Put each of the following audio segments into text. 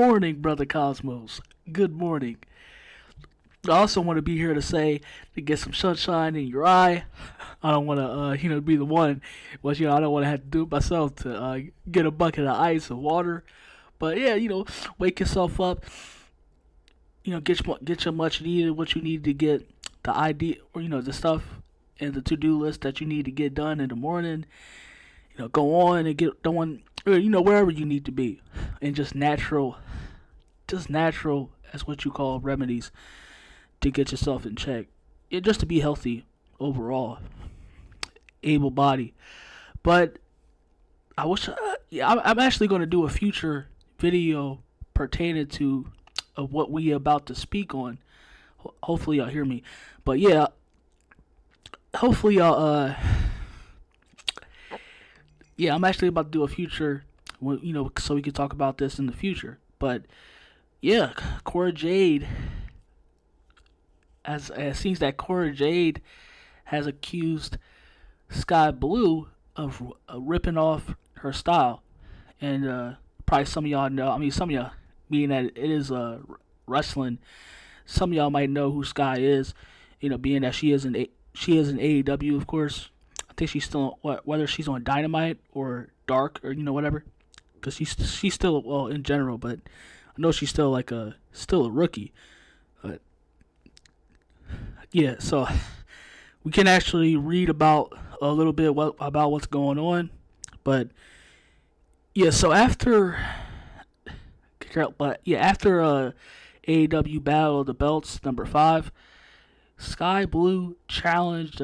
morning, Brother Cosmos. Good morning. I also want to be here to say to get some sunshine in your eye. I don't want to, be the one, but I don't want to have to do it myself to get a bucket of ice or water. But yeah, wake yourself up. Get your much needed what you need to get the idea or the stuff and the to-do list that you need to get done in the morning. Go on and get done. Wherever you need to be, and just natural as what you call remedies to get yourself in check. Just to be healthy overall, able body. But I wish, I'm actually going to do a future video pertaining to what we about to speak on. Hopefully y'all hear me. But yeah, hopefully y'all. Yeah, I'm actually about to do a future, so we can talk about this in the future. But yeah, Cora Jade, as it seems that Cora Jade has accused Skye Blue of ripping off her style, and probably some of y'all know. I mean, some of y'all, being that it is wrestling, some of y'all might know who Skye is. Being that she is in AEW, of course. I think she's still whether she's on Dynamite or Dark or whatever, because she's still, well, in general, but I know she's still a rookie. But yeah, so we can actually read about a little bit about what's going on. But yeah, so after AEW Battle of the Belts #5, Skye Blue challenged.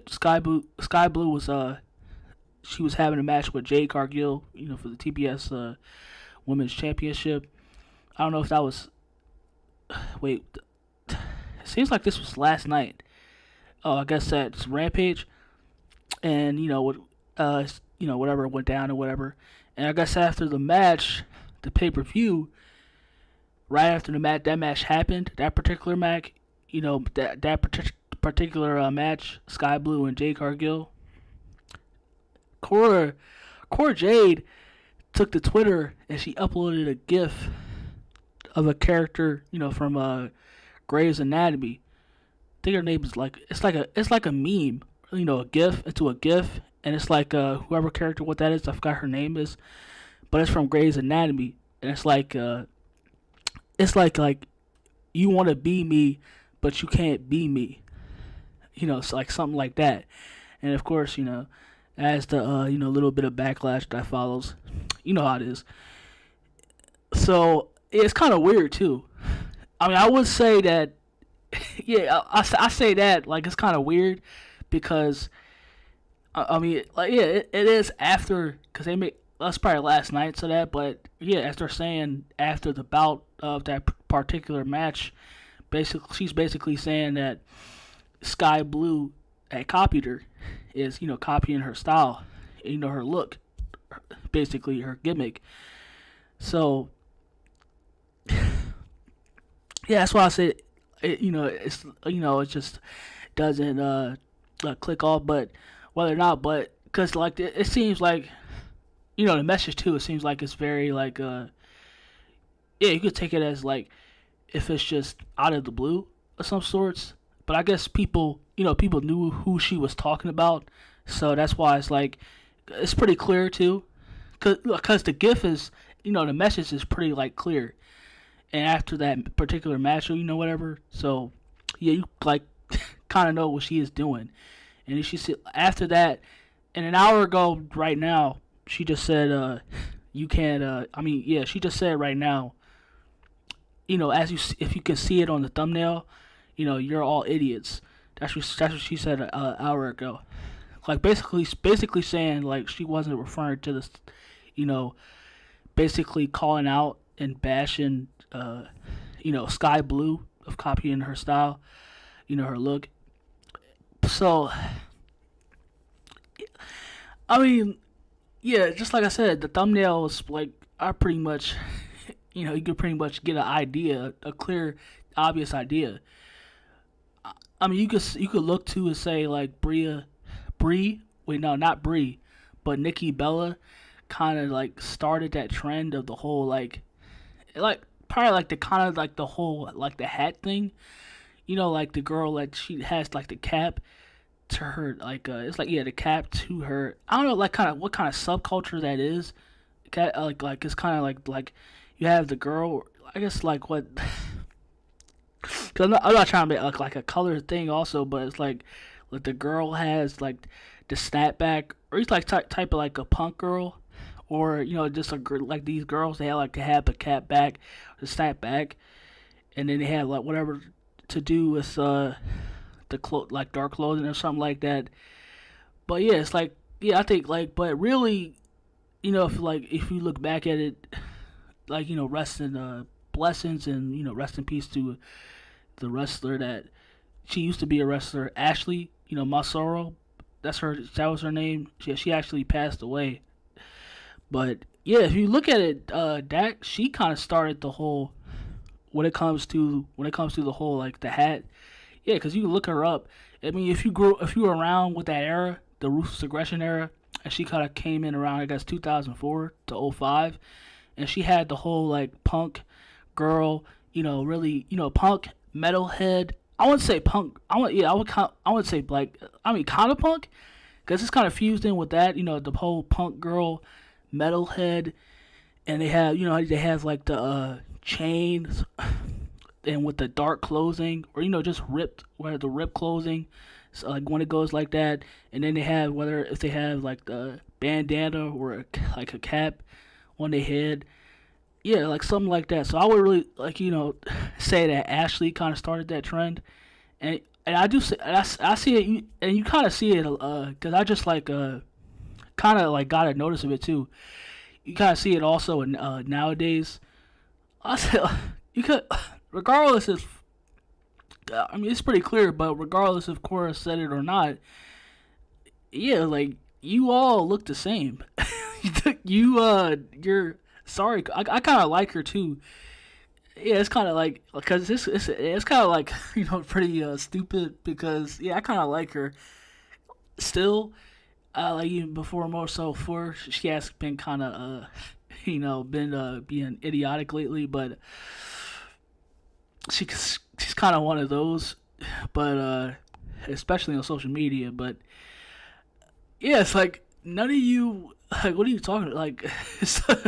Skye Blue was she was having a match with Jade Cargill, for the TBS Women's Championship. I don't know if that was. Wait, it seems like this was last night. Oh, I guess that's Rampage, and whatever went down or whatever. And I guess after the match, the pay-per-view, right after that match happened, that particular match, that particular match, Skye Blue and Jade Cargill, Cora Jade took to Twitter and she uploaded a GIF of a character, from Grey's Anatomy. I think her name is it's like a meme, a GIF into a GIF, and it's like whoever character what that is, I forgot her name is, but it's from Grey's Anatomy, and it's like you want to be me, but you can't be me. It's like something like that. And of course, as the little bit of backlash that follows, how it is. So it's kind of weird too. I mean, I would say that, yeah, I say that it's kind of weird because, it is after, because they made, that's probably last night, so that, but yeah, as they're saying after the bout of that particular match, she's basically saying that Skye Blue had copied her, is copying her style, her look, basically her gimmick. So yeah, that's why I said it just doesn't click off. But whether or not, but because it seems like the message too. It seems like it's very yeah, you could take it as if it's just out of the blue of some sorts. But I guess people knew who she was talking about, so that's why it's pretty clear too, cause the GIF is, the message is pretty clear, and after that particular match or whatever, so yeah, you kind of know what she is doing, and she said after that, and an hour ago right now, she just said you can't. She just said right now, if you can see it on the thumbnail. You're all idiots. That's what she said an hour ago. Basically saying she wasn't referring to this, basically calling out and bashing, Skye Blue of copying her style, her look. So, yeah, just like I said, the thumbnails are pretty much, you could pretty much get an idea, a clear, obvious idea. You could look to and say not Brie, but Nikki Bella kind of started that trend of the whole like probably like the kind of like the whole like the hat thing. Like the girl like she has like the cap to her like it's like yeah the cap to her. I don't know like kind of what kind of subculture that is. Like it's kind of like you have the girl. I guess like what. Cause I'm not trying to make like a color thing also, but it's like the girl has like the snapback, or it's like type of like a punk girl, or just a girl like these girls they have like to have the cap back, the snapback, and then they have like whatever to do with like dark clothing or something like that. But yeah, it's like yeah I think like but really if you look back at it like rest in blessings and rest in peace to the wrestler that she used to be a wrestler, Ashley, Masoro. That was her name. She actually passed away. But yeah, if you look at it, that she kind of started the whole when it comes to the whole like the hat. Yeah, because you can look her up. I mean, if you were around with that era, the ruthless aggression era, and she kind of came in around I guess 2004 to '05, and she had the whole like punk girl, really punk metalhead. I wouldn't say punk. I would say like I mean kind of punk, because it's kind of fused in with that. The whole punk girl, metalhead, and they have like the chains, and with the dark clothing, or just ripped where the rip clothing, so like when it goes like that, and then they have whether if they have like the bandana or like a cap on their head. Yeah, like something like that. So I would really like say that Ashley kind of started that trend, and I do see I see it, and you kind of see it because I just like kind of like got a notice of it too. You kind of see it also in nowadays. I say you could regardless if I mean it's pretty clear, but regardless if Cora said it or not, yeah, like you all look the same. You're sorry. I kind of like her too. Yeah, it's kind of like because it's kind of like pretty stupid because yeah I kind of like her still. Like even before more so for she has been kind of been being idiotic lately, but she's kind of one of those, but especially on social media. But yeah, it's like none of you. Like, what are you talking about? Like,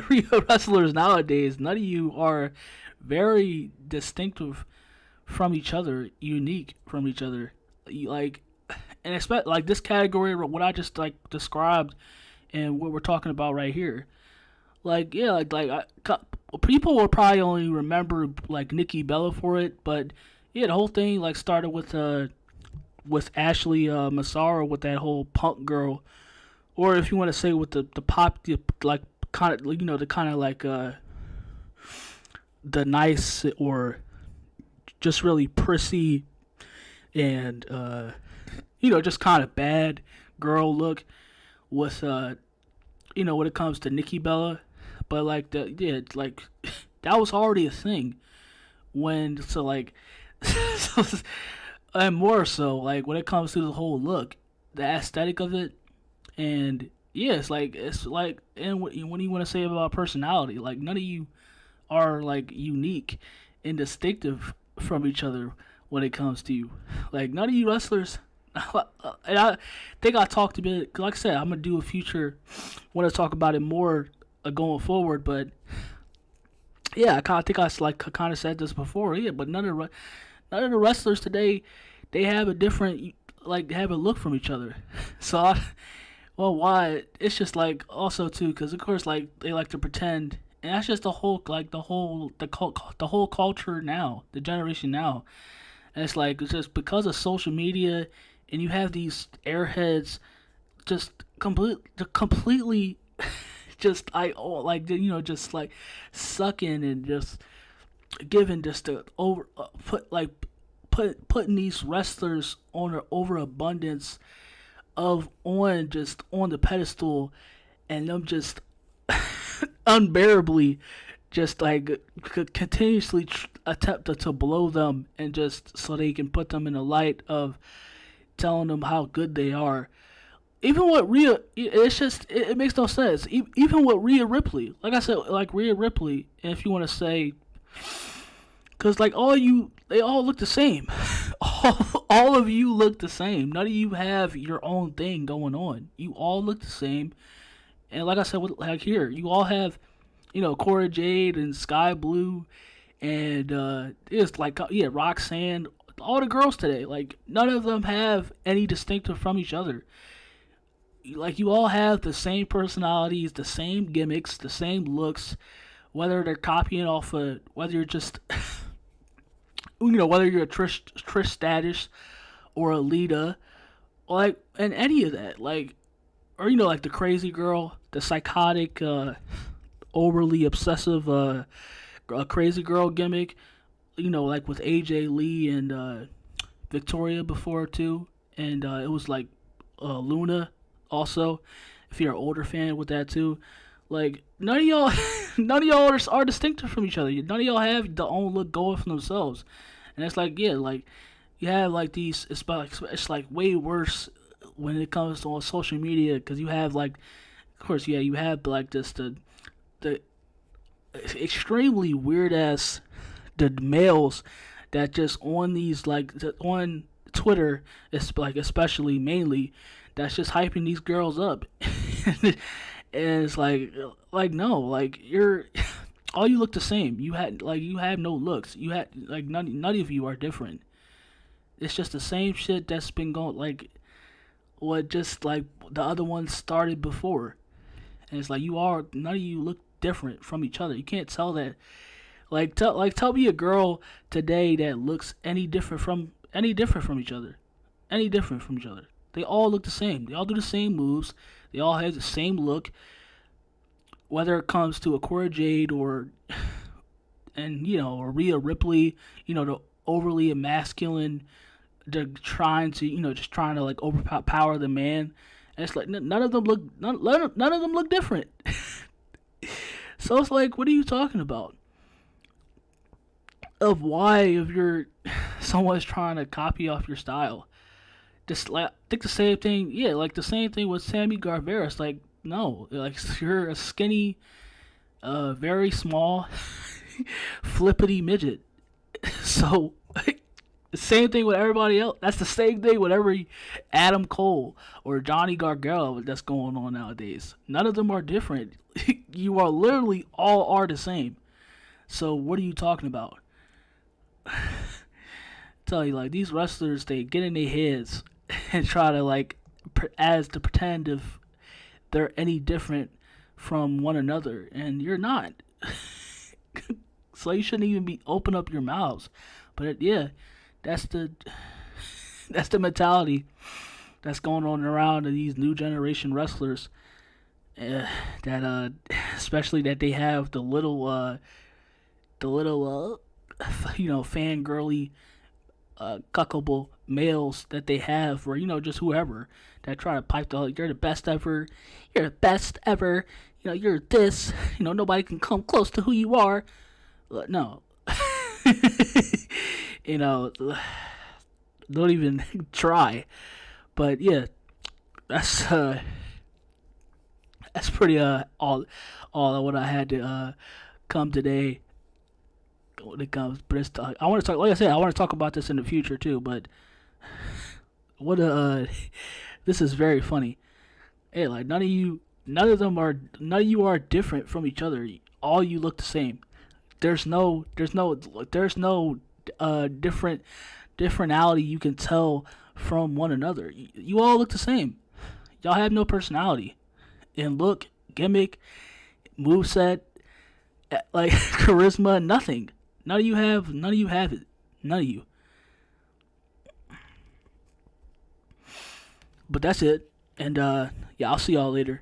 real wrestlers nowadays, none of you are very distinctive from each other, unique from each other. Like, and expect like this category, what I just like described, and what we're talking about right here. Like, yeah, people will probably only remember like Nikki Bella for it, but yeah, the whole thing like started with Ashley Massaro with that whole punk girl, or if you want to say with the pop like kind of the kind of like the nice or just really prissy and just kind of bad girl look with when it comes to Nikki Bella, but like like that was already a thing when so like so, and more so like when it comes to the whole look, the aesthetic of it. And yeah, it's like, and when you want to say about personality, like none of you are like unique and distinctive from each other when it comes to you. Like none of you wrestlers. And I think I talked a bit. Cause like I said, I'm gonna do a future. Want to talk about it more going forward, but yeah, I think I like kind of said this before. Yeah, but none of the wrestlers today, they have a different like have a look from each other. So well, why? It's just like also too, because of course, like they like to pretend, and that's just the whole culture now, the generation now, and it's just because of social media, and you have these airheads, just completely, just just like sucking and just giving just the over putting these wrestlers on an overabundance of on the pedestal, and them just unbearably just like continuously attempt to blow them, and just so they can put them in the light of telling them how good they are. even what Rhea, it's just it makes no sense. Even with Rhea Ripley, like I said, like Rhea Ripley, if you want to say, because like they all look the same. All of you look the same. None of you have your own thing going on. You all look the same. And like I said, like here, you all have, Cora Jade and Sky Blue, and it's like yeah, Roxanne. All the girls today, like none of them have any distinctive from each other. Like you all have the same personalities, the same gimmicks, the same looks. Whether they're copying off of, whether you're just, whether you're a Trish Stratus or a Lita, like, and any of that, like, or like the crazy girl, the psychotic, overly obsessive, crazy girl gimmick, like with AJ Lee and Victoria before too, and it was like Luna also, if you're an older fan with that too. Like none of y'all, none of y'all are distinctive from each other. None of y'all have the own look going for themselves, and it's like yeah, like you have like these. It's like way worse when it comes to on social media because you have like, of course, yeah, you have like this the extremely weird ass the males that just on these like on Twitter, it's like especially mainly that's just hyping these girls up. And it's like no, like you're all you look the same. You have no looks. You had like none of you are different. It's just the same shit that's been going like what just like the other ones started before. And it's like none of you look different from each other. You can't tell that. Tell me a girl today that looks any different from each other. Any different from each other. They all look the same. They all do the same moves. They all have the same look. Whether it comes to a Cora Jade or or Rhea Ripley, the overly masculine, they're trying to just trying to like overpower the man. And it's like none of them look different. So it's like, what are you talking about? Of why if you're someone's trying to copy off your style. Just like I think the same thing, yeah, like the same thing with Sammy Guevara. It's like no, like you're a skinny, very small, flippity midget. So the same thing with everybody else. That's the same thing with every Adam Cole or Johnny Gargano that's going on nowadays. None of them are different. You are literally all are the same. So what are you talking about? Tell you like these wrestlers, they get in their heads and try to like as to pretend if they're any different from one another, and you're not. So you shouldn't even be open up your mouths. But yeah, that's the that's the mentality that's going on around these new generation wrestlers. That especially that they have the little fangirly cuckable males that they have, or just whoever that try to pipe you're the best ever, you're this, nobody can come close to who you are. No, you know, don't even try. But yeah, that's that's pretty all what I had to come today when it comes. But I want to talk, like I said, I want to talk about this in the future too. But what this is very funny. Hey, like none of you are different from each other. All you look the same. There's no differentiality you can tell from one another. You all look the same. Y'all have no personality in look, gimmick, moveset, like charisma, nothing. None of you have it. None of you. But that's it. And yeah, I'll see y'all later.